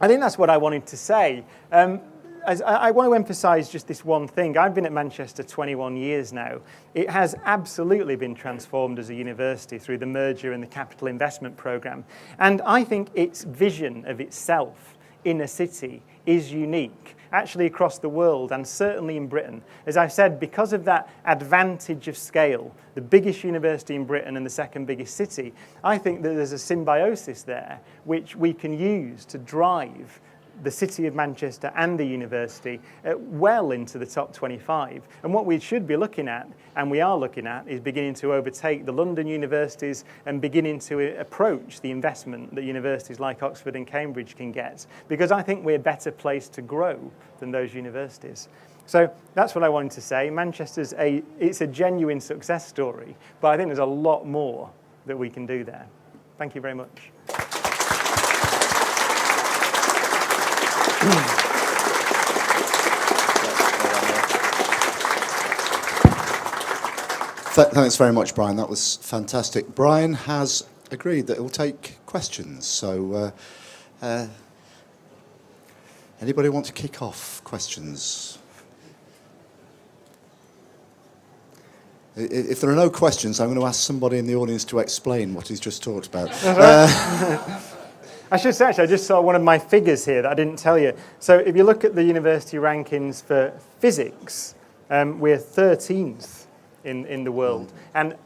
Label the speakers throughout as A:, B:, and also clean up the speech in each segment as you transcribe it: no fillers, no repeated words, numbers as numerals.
A: I think that's what I wanted to say. I want to emphasise just this one thing. I've been at Manchester 21 years now. It has absolutely been transformed as a university through the merger and the capital investment programme. And I think its vision of itself in a city is unique, actually across the world and certainly in Britain. As I've said, because of that advantage of scale, the biggest university in Britain and the second biggest city, I think that there's a symbiosis there which we can use to drive the city of Manchester and the university well into the top 25. And what we should be looking at, and we are looking at, is beginning to overtake the London universities and beginning to approach the investment that universities like Oxford and Cambridge can get. Because I think we're better placed to grow than those universities. So that's what I wanted to say. Manchester's it's a genuine success story, but I think there's a lot more that we can do there. Thank you very much.
B: Thanks very much, Brian. That was fantastic. Brian has agreed that he'll take questions. So anybody want to kick off questions? If there are no questions, I'm going to ask somebody in the audience to explain what he's just talked about.
A: I should say, actually, I just saw one of my figures here that I didn't tell you. So if you look at the university rankings for physics, we're 13th in the world. And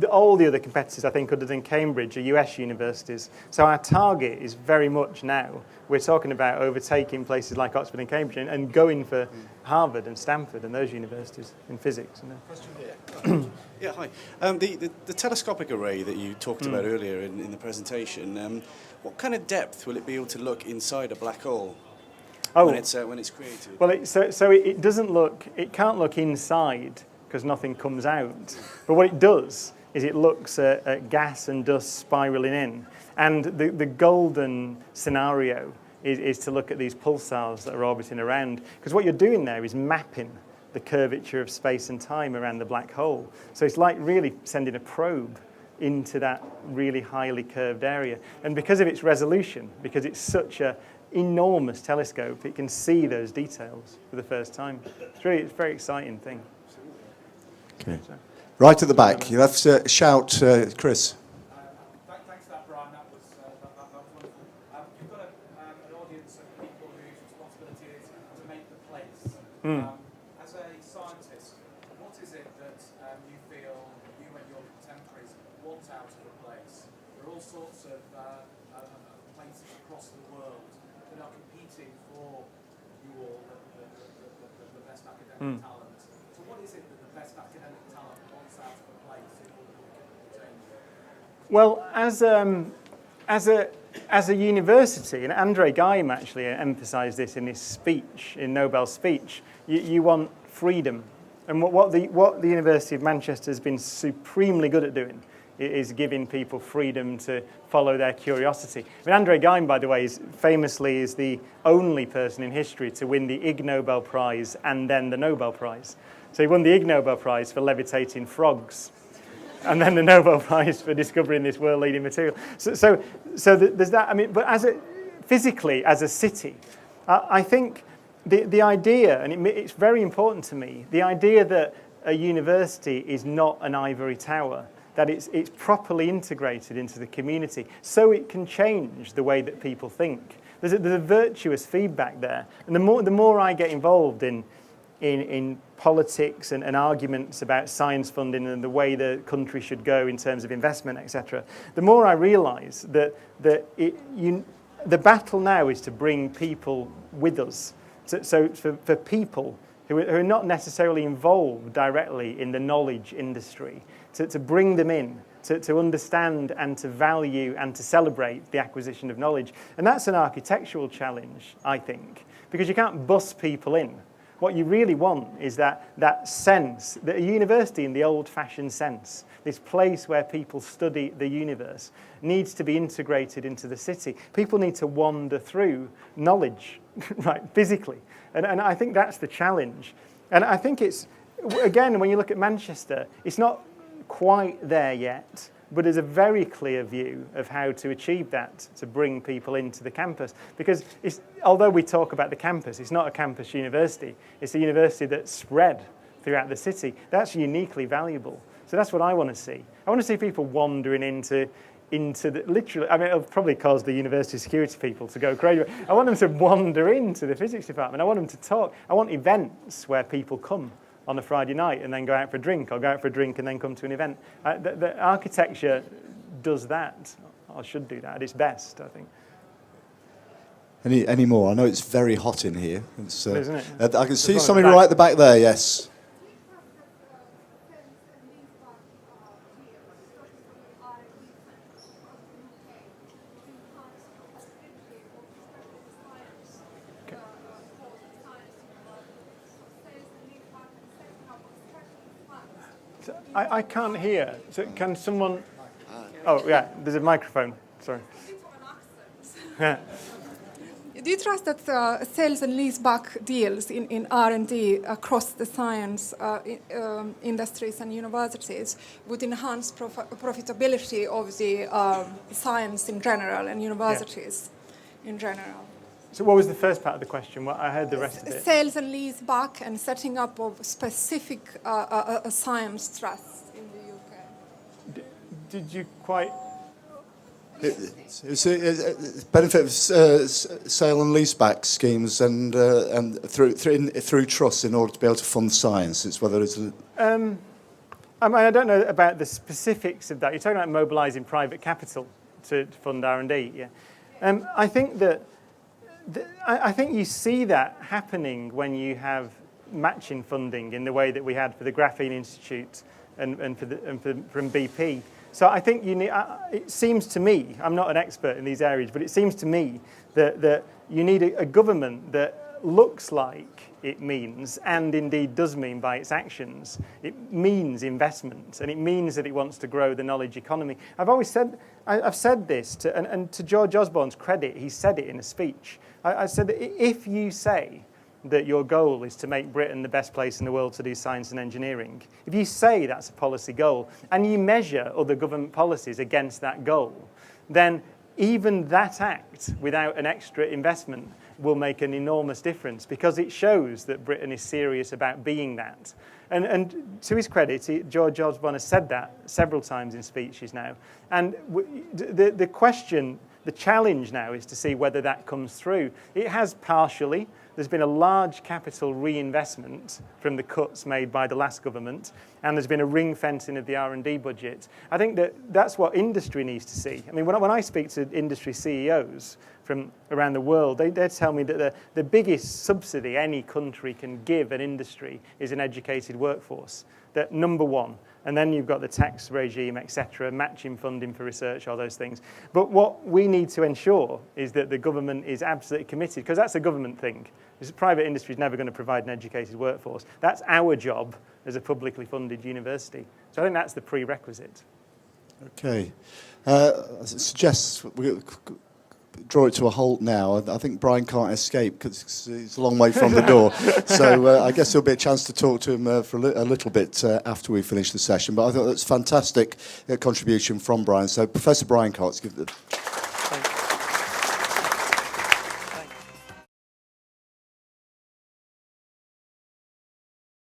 A: all the other competitors, I think, other than Cambridge, are US universities. So our target is very much now, we're talking about overtaking places like Oxford and Cambridge and going for Harvard and Stanford and those universities in physics.
C: Question here. Yeah, hi. The telescopic array that you talked about earlier in the presentation, what kind of depth will it be able to look inside a black hole when it's created?
A: Well, it doesn't look, it can't look inside because nothing comes out. But what it does is it looks at gas and dust spiraling in. And the golden scenario is to look at these pulsars that are orbiting around. Because what you're doing there is mapping the curvature of space and time around the black hole. So it's like really sending a probe into that really highly curved area. And because of its resolution, because it's such an enormous telescope, it can see those details for the first time. It's a very exciting thing.
B: Okay. Right at the back. You'll have to shout, Chris.
D: Thanks for that, Brian. That was wonderful. You've got an audience of people whose responsibility is to make the place. As a scientist, what is it that you feel you and your contemporaries want out of a place? There are all sorts of places across the world that are competing for you all, the best academic talent. So what is it that the best academic talent wants out of a place in order to retain it?
A: Well, as a university, and Andre Geim actually emphasised this in his speech, in Nobel's speech, you want freedom. And what the University of Manchester has been supremely good at doing is giving people freedom to follow their curiosity. I mean, Andre Geim, by the way, famously is the only person in history to win the Ig Nobel Prize and then the Nobel Prize. So he won the Ig Nobel Prize for levitating frogs, and then the Nobel Prize for discovering this world-leading material. So there's that. I mean, but physically, as a city, I think the idea, and it's very important to me, the idea that a university is not an ivory tower, that it's properly integrated into the community, so it can change the way that people think. There's a virtuous feedback there, and the more I get involved in politics and arguments about science funding and the way the country should go in terms of investment, etc., the more I realise that the battle now is to bring people with us. So for people who are not necessarily involved directly in the knowledge industry, to bring them in, to understand and to value and to celebrate the acquisition of knowledge. And that's an architectural challenge, I think, because you can't bus people in. What you really want is that sense, that a university in the old-fashioned sense, this place where people study the universe, needs to be integrated into the city. People need to wander through knowledge, right, physically. And I think that's the challenge. And I think it's, again, when you look at Manchester, it's not quite there yet, but there's a very clear view of how to achieve that, to bring people into the campus. Because although we talk about the campus, it's not a campus university. It's a university that's spread throughout the city. That's uniquely valuable. So that's what I want to see. I want to see people wandering into the, literally, I mean, it'll probably cause the university security people to go crazy. I want them to wander into the physics department. I want them to talk. I want events where people come on a Friday night and then go out for a drink, or go out for a drink and then come to an event. The architecture does that, or should do that at its best, I think.
B: Any more? I know it's very hot in here.
A: Isn't it?
B: I can see somebody right at the back there, yes.
A: I can't hear. So can someone... Oh, yeah, there's a microphone. Sorry. Yeah.
E: Do you trust that sales and leaseback deals in R&D across the science industries and universities would enhance profitability of the science in general and universities in general?
A: So what was the first part of the question? Well, I heard the rest of it.
E: Sales and leaseback and setting up of specific science trusts in the UK.
A: Did you quite...
B: It's a benefit of sale and leaseback schemes and through trusts in order to be able to fund science. It's whether it's...
A: I mean, I don't know about the specifics of that. You're talking about mobilising private capital to fund R&D, yeah. I think that... I think you see that happening when you have matching funding in the way that we had for the Graphene Institute and from BP. So I think you need, it seems to me, I'm not an expert in these areas, but it seems to me that you need a government that looks like it means, and indeed does mean by its actions, it means investment, and it means that it wants to grow the knowledge economy. I've said this, and to George Osborne's credit, he said it in a speech. I said that if you say that your goal is to make Britain the best place in the world to do science and engineering, if you say that's a policy goal, and you measure other government policies against that goal, then even that act, without an extra investment, will make an enormous difference, because it shows that Britain is serious about being that. And to his credit, George Osborne has said that several times in speeches now. And the question, the challenge now is to see whether that comes through. It has partially. There's been a large capital reinvestment from the cuts made by the last government, and there's been a ring-fencing of the R&D budget. I think that's what industry needs to see. I mean, when I speak to industry CEOs from around the world, they tell me that the biggest subsidy any country can give an industry is an educated workforce. That number one. And then you've got the tax regime, etc., matching funding for research, all those things. But what we need to ensure is that the government is absolutely committed, because that's a government thing. Because private industry is never going to provide an educated workforce. That's our job as a publicly funded university. So I think that's the prerequisite.
B: Okay. I suggest we draw it to a halt now. I think Brian can't escape because he's a long way from the door. So I guess there'll be a chance to talk to him for a little bit after we finish the session. But I thought that's a fantastic contribution from Brian. So Professor Brian Cox, give the...